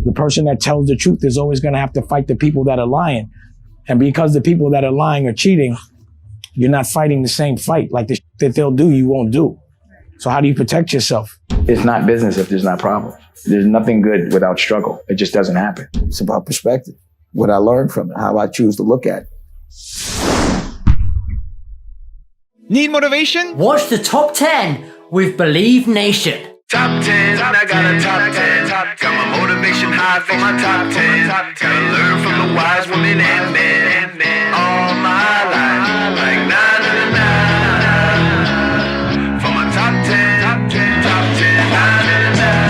The person that tells the truth is always going to have to fight the people that are lying. And because the people that are lying are cheating, you're not fighting the same fight. Like the that they'll do, you won't do. So how do you protect yourself? It's not business if there's not problems. There's nothing good without struggle. It just doesn't happen. It's about perspective. What I learned from it, how I choose to look at it. Need motivation? Watch the top 10 with Believe Nation. Top 10, I got a top 10. Got my motivation high for my top 10. Gotta learn from the wise women and men. All my life, like nah, nah, nah, nah. For my top 10, top 10, nah, nah, nah.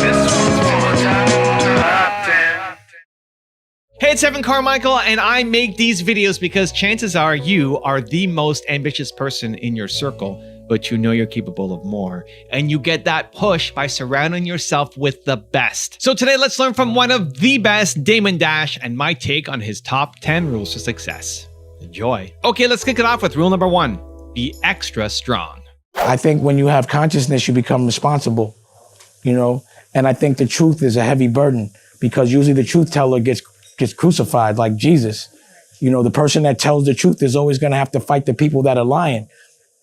This one's for my top 10. Hey, it's Evan Carmichael, and I make these videos because chances are you are the most ambitious person in your circle, but you know you're capable of more. And you get that push by surrounding yourself with the best. So today, let's learn from one of the best, Damon Dash, and my take on his top 10 rules to success. Enjoy. Okay, let's kick it off with rule number 1. Be extra strong. I think when you have consciousness, you become responsible, you know? And I think the truth is a heavy burden because usually the truth teller gets crucified like Jesus. You know, the person that tells the truth is always gonna have to fight the people that are lying.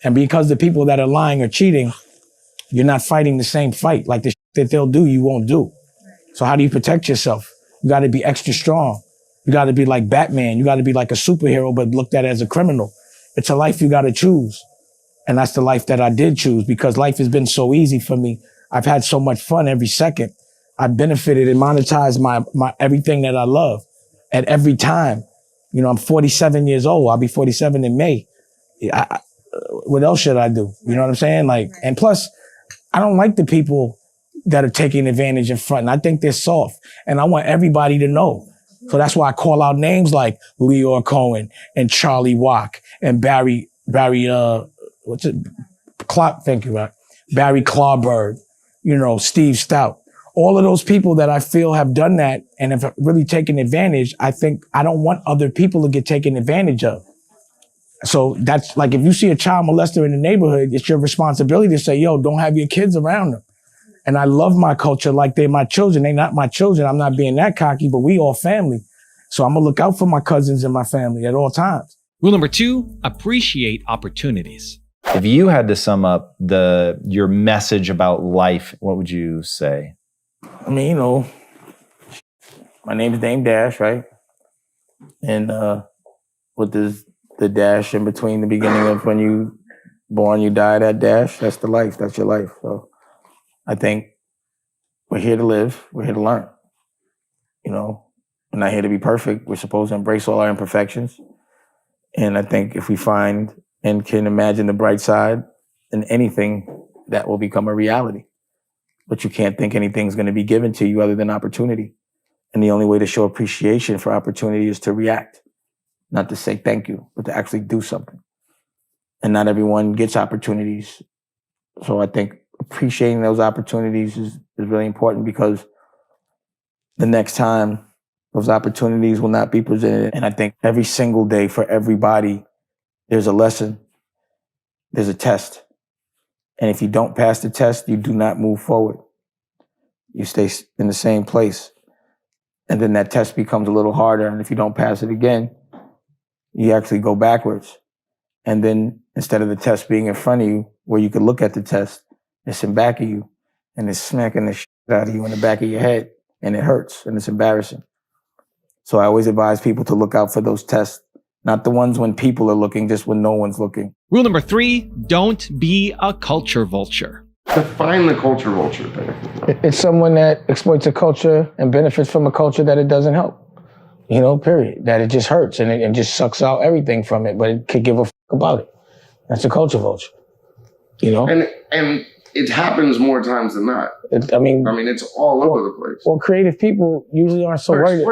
And because the people that are lying are cheating, you're not fighting the same fight. Like the that they'll do, you won't do. So how do you protect yourself? You gotta be extra strong. You gotta be like Batman. You gotta be like a superhero, but looked at as a criminal. It's a life you gotta choose. And that's the life that I did choose because life has been so easy for me. I've had so much fun every second. I've benefited and monetized my everything that I love at every time. You know, I'm 47 years old. I'll be 47 in May. What else should I do? You know what I'm saying? Like, and plus, I don't like the people that are taking advantage in front. And I think they're soft. And I want everybody to know. So that's why I call out names like Leor Cohen and Charlie Wack and Barry, what's it? Thank you, right? Barry Clawberg, you know, Steve Stout. All of those people that I feel have done that and have really taken advantage, I think I don't want other people to get taken advantage of. So that's like, if you see a child molester in the neighborhood, it's your responsibility to say, yo, don't have your kids around them. And I love my culture like they're my children. They're not my children. I'm not being that cocky, but we all family. So I'm gonna look out for my cousins and my family at all times. Rule number 2, appreciate opportunities. If you had to sum up your message about life, what would you say? I mean, you know, my name is Dame Dash, right? And what does the dash in between the beginning of when you born, you die, that dash, that's the life, that's your life. So I think we're here to live, we're here to learn. You know, we're not here to be perfect. We're supposed to embrace all our imperfections. And I think if we find and can imagine the bright side in anything, that will become a reality. But you can't think anything's gonna be given to you other than opportunity. And the only way to show appreciation for opportunity is to react. Not to say thank you, but to actually do something. And not everyone gets opportunities. So I think appreciating those opportunities is really important because the next time those opportunities will not be presented. And I think every single day for everybody, there's a lesson, there's a test. And if you don't pass the test, you do not move forward. You stay in the same place. And then that test becomes a little harder. And if you don't pass it again, you actually go backwards. And then instead of the test being in front of you, where you could look at the test, it's in back of you and it's smacking the shit out of you in the back of your head and it hurts and it's embarrassing. So I always advise people to look out for those tests, not the ones when people are looking, just when no one's looking. Rule number 3, don't be a culture vulture. Define the culture vulture thing. It's someone that exploits a culture and benefits from a culture that it doesn't help. You know, period. That it just hurts and it just sucks out everything from it, but it could give a fuck about it. That's a culture vulture. You know? And it happens more times than not. I mean, it's all over the place. Well, creative people usually aren't so worried.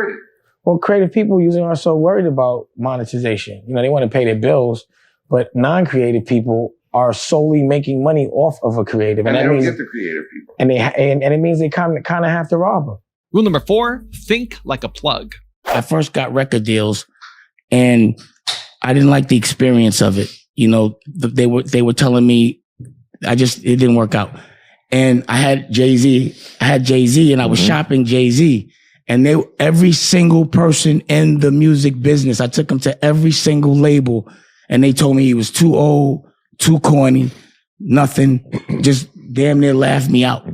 Well, creative people usually aren't so worried about monetization. You know, they want to pay their bills, but non-creative people are solely making money off of a creative. And they don't get the creative people. And it means they kind of have to rob them. Rule number 4, think like a plug. I first got record deals and I didn't like the experience of it. You know, they were telling me it didn't work out. And I had Jay-Z, and I was shopping Jay-Z. And every single person in the music business, I took him to every single label, and they told me he was too old, too corny, nothing, just damn near laughed me out.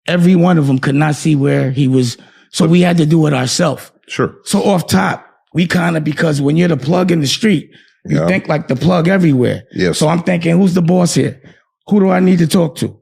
Every one of them could not see where he was. So we had to do it ourselves. Sure. So off top, we kind of, because when you're the plug in the street, you think like the plug everywhere. Yes. So I'm thinking, who's the boss here? Who do I need to talk to?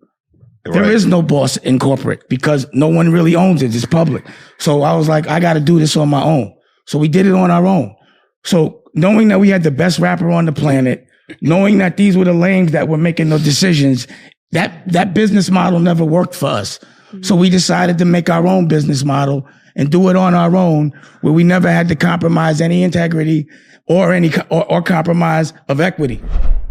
There is no boss in corporate because no one really owns it. It's public. So I was like, I got to do this on my own. So we did it on our own. So knowing that we had the best rapper on the planet, knowing that these were the lanes that were making the decisions, that business model never worked for us. So we decided to make our own business model and do it on our own, where we never had to compromise any integrity or compromise of equity.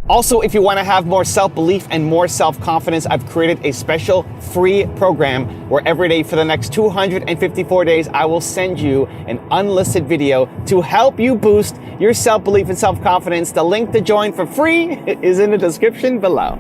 Also, if you want to have more self-belief and more self-confidence, I've created a special free program where every day for the next 254 days, I will send you an unlisted video to help you boost your self-belief and self-confidence. The link to join for free is in the description below.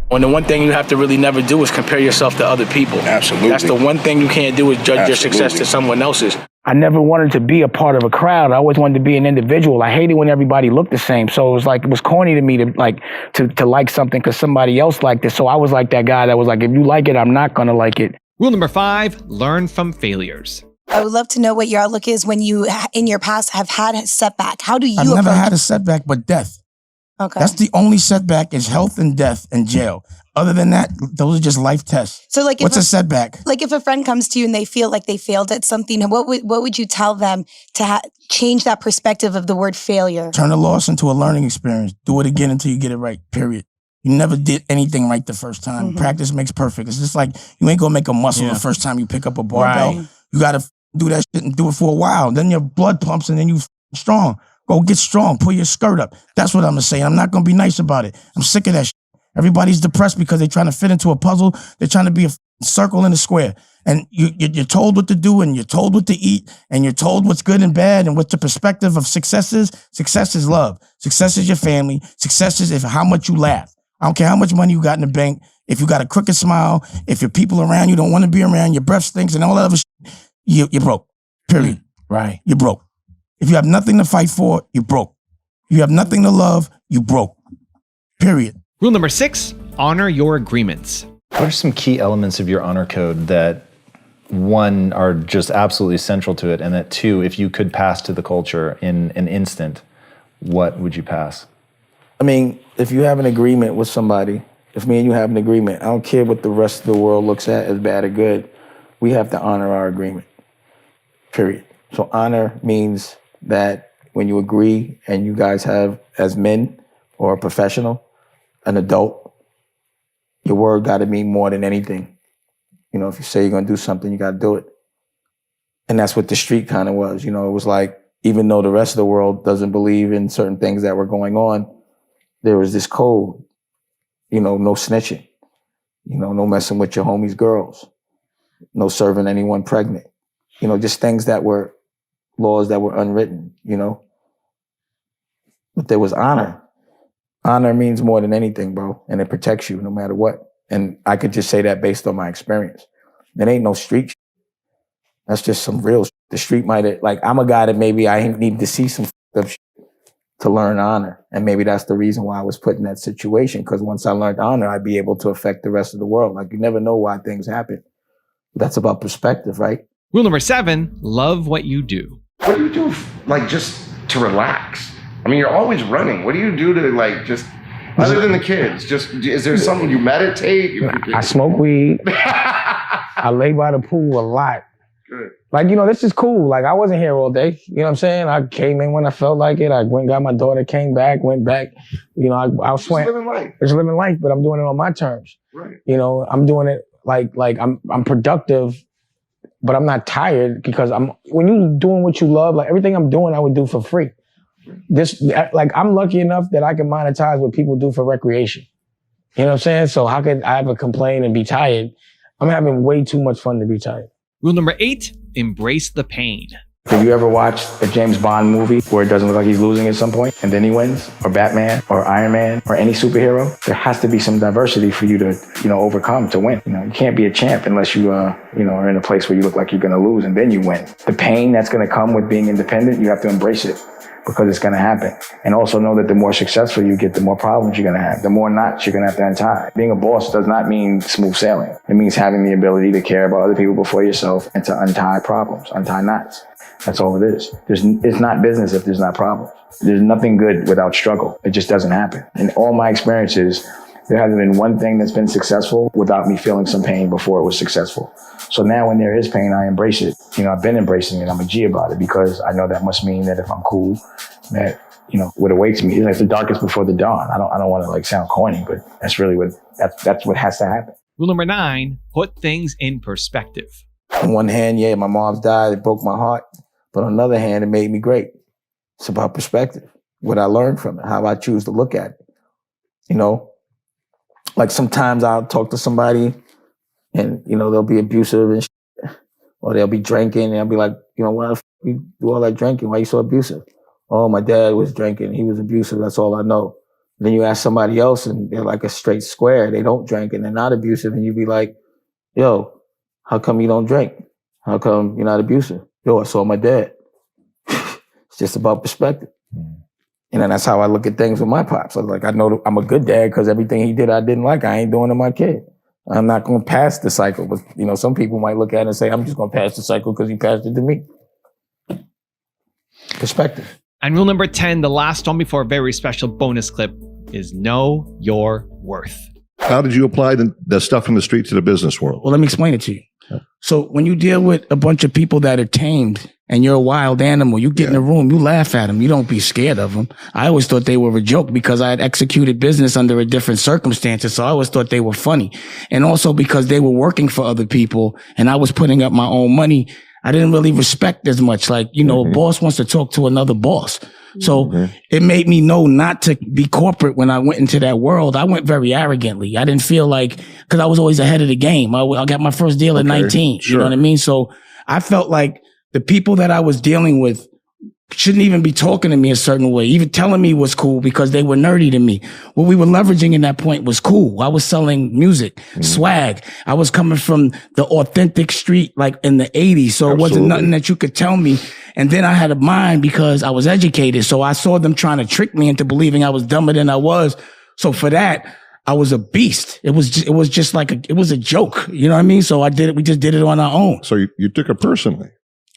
And the one thing you have to really never do is compare yourself to other people. Absolutely. That's the one thing you can't do is judge your success to someone else's. I never wanted to be a part of a crowd. I always wanted to be an individual. I hated when everybody looked the same. So it was corny to me to like something because somebody else liked it. So I was like that guy that was like, if you like it, I'm not going to like it. Rule number 5, learn from failures. I would love to know what your outlook is when you, in your past, have had a setback. How do you I've never had a setback but death. Okay. That's the only setback is health and death and jail. Other than that, those are just life tests. So like, what's a setback? Like if a friend comes to you and they feel like they failed at something, what would you tell them to change that perspective of the word failure? Turn a loss into a learning experience. Do it again until you get it right, period. You never did anything right the first time. Practice makes perfect. It's just like you ain't gonna make a muscle the first time you pick up a barbell. Right. You gotta do that shit and do it for a while. Then your blood pumps and then you strong. Go get strong. Pull your skirt up. That's what I'm gonna say. I'm not gonna be nice about it. I'm sick of that shit. Everybody's depressed because they're trying to fit into a puzzle. They're trying to be a circle in a square. And you're told what to do and you're told what to eat and you're told what's good and bad and what the perspective of success is. Success is love. Success is your family. Success is how much you laugh. I don't care how much money you got in the bank. If you got a crooked smile, if your people around you don't want to be around, your breath stinks and all that other shit, you're broke. Period. Right. You're broke. If you have nothing to fight for, you're broke. If you have nothing to love, you broke. Period. Rule number 6, honor your agreements. What are some key elements of your honor code that, one, are just absolutely central to it, and that, two, if you could pass to the culture in an instant, what would you pass? I mean, if you have an agreement with somebody, if me and you have an agreement, I don't care what the rest of the world looks at as bad or good, we have to honor our agreement, period. So honor means that when you agree and you guys have, as men or a professional, an adult, your word got to mean more than anything. You know, if you say you're going to do something, you got to do it. And that's what the street kind of was. You know, it was like, even though the rest of the world doesn't believe in certain things that were going on, there was this code, you know, no snitching, you know, no messing with your homies' girls, no serving anyone pregnant, you know, just things that were laws that were unwritten, you know. But there was honor. Honor means more than anything, bro, and it protects you no matter what. And I could just say that based on my experience. There ain't no street shit. That's just some real shit. The street might have, like, I'm a guy that maybe I need to see some stuff shit to learn honor. And maybe that's the reason why I was put in that situation, because once I learned honor, I'd be able to affect the rest of the world. Like, you never know why things happen. That's about perspective, right? Rule number 7, love what you do. What do you do, like, just to relax? I mean, you're always running. What do you do to, like, just, other than the kids, just, is there something you meditate? I smoke weed. I lay by the pool a lot. Good. Like, you know, this is cool. Like, I wasn't here all day. You know what I'm saying? I came in when I felt like it. I went and got my daughter, came back, went back. You know, I was just living life. Just living life, but I'm doing it on my terms. Right. You know, I'm doing it like I'm productive, but I'm not tired because when you doing what you love, like everything I'm doing, I would do for free. Like, I'm lucky enough that I can monetize what people do for recreation. You know what I'm saying? So how could I ever complain and be tired? I'm having way too much fun to be tired. Rule number 8, embrace the pain. Have you ever watched a James Bond movie where it doesn't look like he's losing at some point and then he wins? Or Batman or Iron Man or any superhero? There has to be some diversity for you to, overcome to win. You can't be a champ unless you, are in a place where you look like you're going to lose and then you win. The pain that's going to come with being independent, you have to embrace it because it's going to happen. And also know that the more successful you get, the more problems you're going to have, the more knots you're going to have to untie. Being a boss does not mean smooth sailing. It means having the ability to care about other people before yourself and to untie problems, untie knots. That's all it is. It's not business if there's not problems. There's nothing good without struggle. It just doesn't happen. In all my experiences, there hasn't been one thing that's been successful without me feeling some pain before it was successful. So now when there is pain, I embrace it. I've been embracing it. I'm a G about it because I know that must mean that if I'm cool, that, what awaits me, it's the darkest before the dawn. I don't want to sound corny, but that's really that's what has to happen. Rule number 9, put things in perspective. On one hand, yeah, my mom's died. It broke my heart. But on the other hand, it made me great. It's about perspective, what I learned from it, how I choose to look at it. Like sometimes I'll talk to somebody and, they'll be abusive and shit, or they'll be drinking and I'll be like, why the f you do all that drinking? Why are you so abusive? Oh, my dad was drinking. He was abusive. That's all I know. Then you ask somebody else and they're like a straight square. They don't drink and they're not abusive. And you be like, yo, how come you don't drink? How come you're not abusive? Yo, I saw my dad. It's just about perspective. And then that's how I look at things with my pops. I know I'm a good dad because everything he did I didn't like. I ain't doing to my kid. I'm not going to pass the cycle. But, some people might look at it and say, I'm just going to pass the cycle because he passed it to me. Perspective. And rule number 10, the last one before a very special bonus clip, is know your worth. How did you apply the stuff in the street to the business world? Well, let me explain it to you. So when you deal with a bunch of people that are tamed and you're a wild animal, you get in a room, you laugh at them. You don't be scared of them. I always thought they were a joke because I had executed business under a different circumstances. So I always thought they were funny. And also because they were working for other people and I was putting up my own money, I didn't really respect as much. A boss wants to talk to another boss. So it made me know not to be corporate when I went into that world. I went very arrogantly. I didn't feel because I was always ahead of the game. I got my first deal at 19. Sure. You know what I mean? So I felt like the people that I was dealing with shouldn't even be talking to me a certain way, even telling me was cool because they were nerdy to me. What we were leveraging in that point was cool. I was selling music, swag. I was coming from the authentic street in the 80s. So it wasn't nothing that you could tell me. And then I had a mind because I was educated. So I saw them trying to trick me into believing I was dumber than I was. So for that, I was a beast. It was just it was a joke. You know what I mean? So I did it. We just did it on our own. So you took it personally.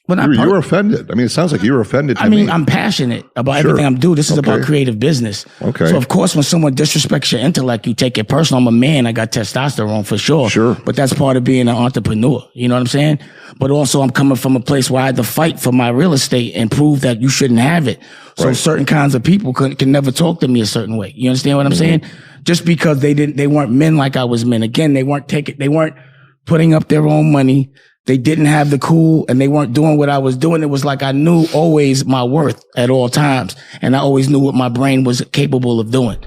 But you were offended. I mean, it sounds like you were offended to me. I'm passionate about everything I'm doing. This is about creative business. Okay. So, of course, when someone disrespects your intellect, you take it personal. I'm a man. I got testosterone for sure. Sure. But that's part of being an entrepreneur. You know what I'm saying? But also, I'm coming from a place where I had to fight for my real estate and prove that you shouldn't have it. So certain kinds of people can never talk to me a certain way. You understand what I'm saying? Just because they weren't men like I was men. Again, they weren't putting up their own money. They didn't have the cool and they weren't doing what I was doing. It was like I knew always my worth at all times. And I always knew what my brain was capable of doing.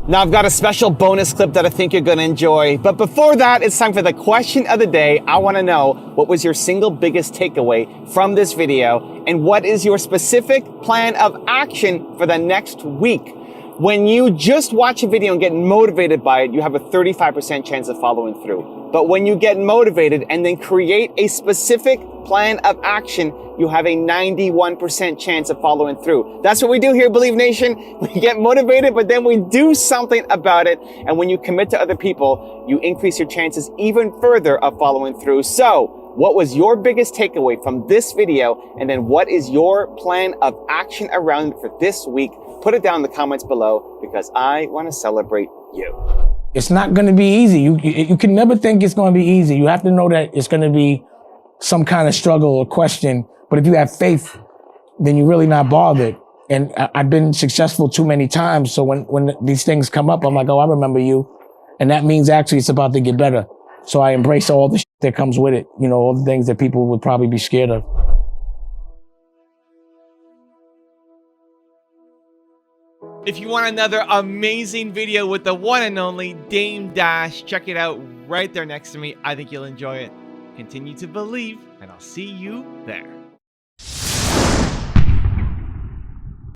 Now I've got a special bonus clip that I think you're going to enjoy. But before that, it's time for the question of the day. I want to know, what was your single biggest takeaway from this video? And what is your specific plan of action for the next week? When you just watch a video and get motivated by it, you have a 35% chance of following through. But when you get motivated and then create a specific plan of action, you have a 91% chance of following through. That's what we do here, Believe Nation. We get motivated, but then we do something about it. And when you commit to other people, you increase your chances even further of following through. So, what was your biggest takeaway from this video? And then what is your plan of action around it for this week? Put it down in the comments below because I want to celebrate you. It's not going to be easy. You can never think it's going to be easy. You have to know that it's going to be some kind of struggle or question. But if you have faith, then you're really not bothered. And I've been successful too many times. So when these things come up, I'm like, oh, I remember you. And that means actually it's about to get better. So I embrace all the shit that comes with it. You know, all the things that people would probably be scared of. If you want another amazing video with the one and only Dame Dash, check it out right there next to me. I think you'll enjoy it. Continue to believe, and I'll see you there.